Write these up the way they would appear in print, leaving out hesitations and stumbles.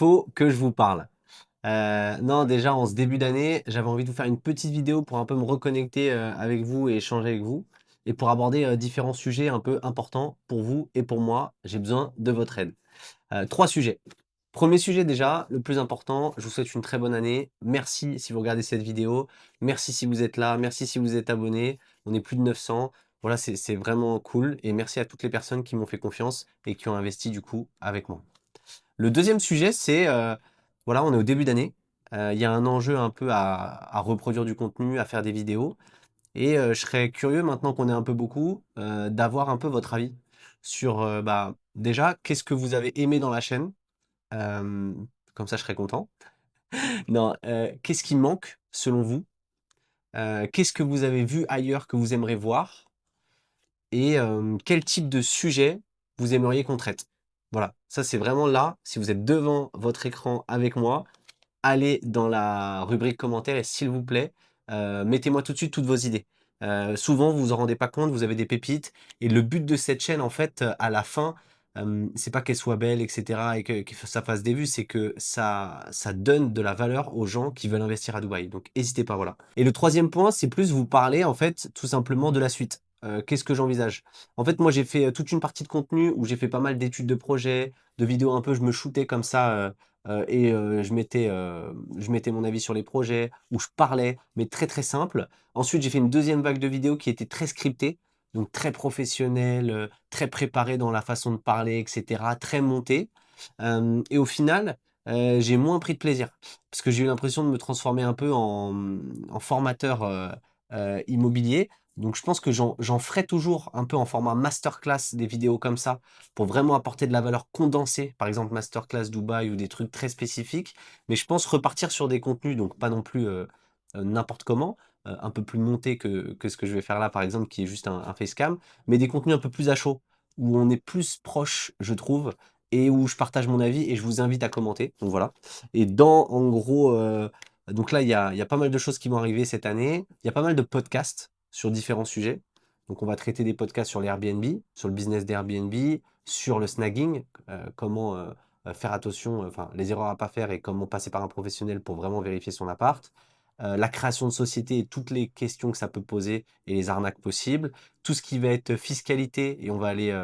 faut que je vous parle. Non, déjà, en ce début d'année, j'avais envie de vous faire une petite vidéo pour un peu me reconnecter, avec vous et échanger avec vous et pour aborder, différents sujets un peu importants pour vous et pour moi. J'ai besoin de votre aide. 3 sujets. Premier sujet déjà, le plus important, je vous souhaite une très bonne année. Merci si vous regardez cette vidéo. Merci si vous êtes là. Merci si vous êtes abonnés. On est plus de 900. Voilà, c'est vraiment cool et merci à toutes les personnes qui m'ont fait confiance et qui ont investi du coup avec moi. Le deuxième sujet, c'est, voilà, on est au début d'année. Il y a un enjeu un peu à reproduire du contenu, à faire des vidéos et je serais curieux maintenant qu'on est un peu beaucoup, d'avoir un peu votre avis sur, bah, déjà, qu'est-ce que vous avez aimé dans la chaîne? Comme ça, je serais content. Non, qu'est-ce qui manque selon vous? Qu'est-ce que vous avez vu ailleurs que vous aimeriez voir? Et quel type de sujet vous aimeriez qu'on traite? Voilà, ça c'est vraiment là, si vous êtes devant votre écran avec moi, allez dans la rubrique commentaires et s'il vous plaît, mettez-moi tout de suite toutes vos idées. Souvent, vous vous en rendez pas compte, vous avez des pépites et le but de cette chaîne, en fait, à la fin, c'est pas qu'elle soit belle et cetera et que ça fasse des vues, c'est que ça donne de la valeur aux gens qui veulent investir à Dubaï. Donc hésitez pas, voilà. Et le troisième point, c'est plus vous parler, en fait, tout simplement de la suite. Qu'est-ce que j'envisage? En fait, moi, j'ai fait, toute une partie de contenu où j'ai fait pas mal d'études de projets, de vidéos un peu, je me shootais comme ça, et je mettais mon avis sur les projets, où je parlais, mais très, très simple. Ensuite, j'ai fait une deuxième vague de vidéos qui était très scriptée, donc très professionnelle, très préparée dans la façon de parler et cetera, très montée. Et au final, j'ai moins pris de plaisir parce que j'ai eu l'impression de me transformer un peu en formateur, immobilier. Donc je pense que j'en ferai toujours un peu en format masterclass des vidéos comme ça pour vraiment apporter de la valeur condensée, par exemple masterclass Dubaï ou des trucs très spécifiques. Mais je pense repartir sur des contenus, donc pas non plus n'importe comment, un peu plus monté que ce que je vais faire là, par exemple, qui est juste un facecam, mais des contenus un peu plus à chaud, où on est plus proche, je trouve, et où je partage mon avis et je vous invite à commenter. Donc voilà. Et en gros, donc là, il y a pas mal de choses qui vont arriver cette année. Il y a pas mal de podcasts sur différents sujets. Donc on va traiter des podcasts sur l'Airbnb, sur le business d'Airbnb, sur le snagging, comment faire attention, enfin les erreurs à pas faire et comment passer par un professionnel pour vraiment vérifier son appart. La création de société et toutes les questions que ça peut poser et les arnaques possibles. Tout ce qui va être fiscalité et on va aller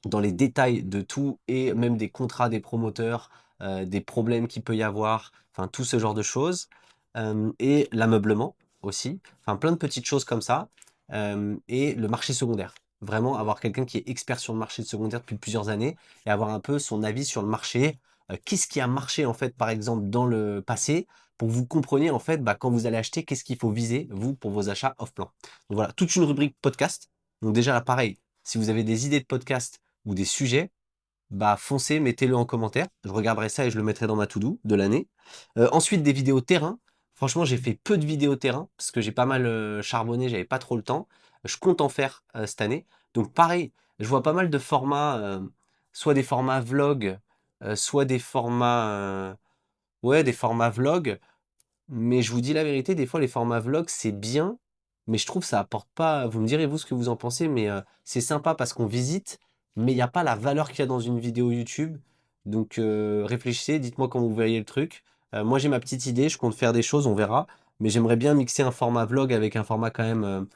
dans les détails de tout et même des contrats des promoteurs, des problèmes qu'il peut y avoir, enfin tout ce genre de choses. Et l'ameublement aussi, enfin plein de petites choses comme ça. Et le marché secondaire. Vraiment avoir quelqu'un qui est expert sur le marché secondaire depuis plusieurs années et avoir un peu son avis sur le marché. Qu'est-ce qui a marché en fait par exemple dans le passé pour que vous compreniez en fait bah, quand vous allez acheter, qu'est-ce qu'il faut viser vous pour vos achats off-plan. Donc voilà, toute une rubrique podcast. Donc déjà là pareil, si vous avez des idées de podcast ou des sujets, bah foncez, mettez-le en commentaire. Je regarderai ça et je le mettrai dans ma to-do de l'année. Ensuite, des vidéos terrain. Franchement, j'ai fait peu de vidéos terrain parce que j'ai pas mal charbonné, j'avais pas trop le temps. Je compte en faire cette année. Donc pareil, je vois pas mal de formats, soit des formats vlog, soit des formats, ouais, des formats vlog. Mais je vous dis la vérité, des fois les formats vlog c'est bien, mais je trouve que ça apporte pas. Vous me direz vous ce que vous en pensez, mais c'est sympa parce qu'on visite, mais il y a pas la valeur qu'il y a dans une vidéo YouTube. Donc réfléchissez, dites-moi comment vous voyez le truc. Moi j'ai ma petite idée, je compte faire des choses, on verra. Mais j'aimerais bien mixer un format vlog avec un format quand même,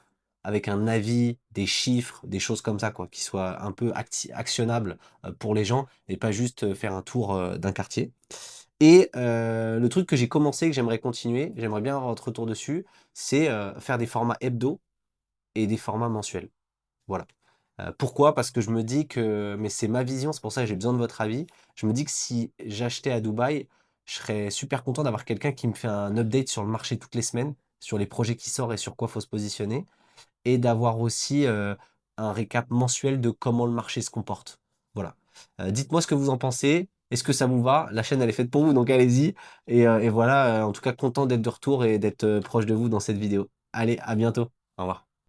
avec un avis, des chiffres, des choses comme ça quoi, qui soient un peu actionnables pour les gens et pas juste faire un tour d'un quartier. Et le truc que j'ai commencé, que j'aimerais continuer, j'aimerais bien avoir votre retour dessus, c'est, faire des formats hebdo et des formats mensuels. Voilà. Pourquoi? Parce que je me dis que mais c'est ma vision, c'est pour ça que j'ai besoin de votre avis. Je me dis que si j'achetais à Dubaï, je serais super content d'avoir quelqu'un qui me fait un update sur le marché toutes les semaines, sur les projets qui sortent et sur quoi faut se positionner et d'avoir aussi, un récap mensuel de comment le marché se comporte. Voilà. Dites-moi ce que vous en pensez. Est-ce que ça vous va? La chaîne, elle est faite pour vous, donc allez-y et voilà, en tout cas content d'être de retour et d'être, proche de vous dans cette vidéo. Allez, à bientôt. Au revoir.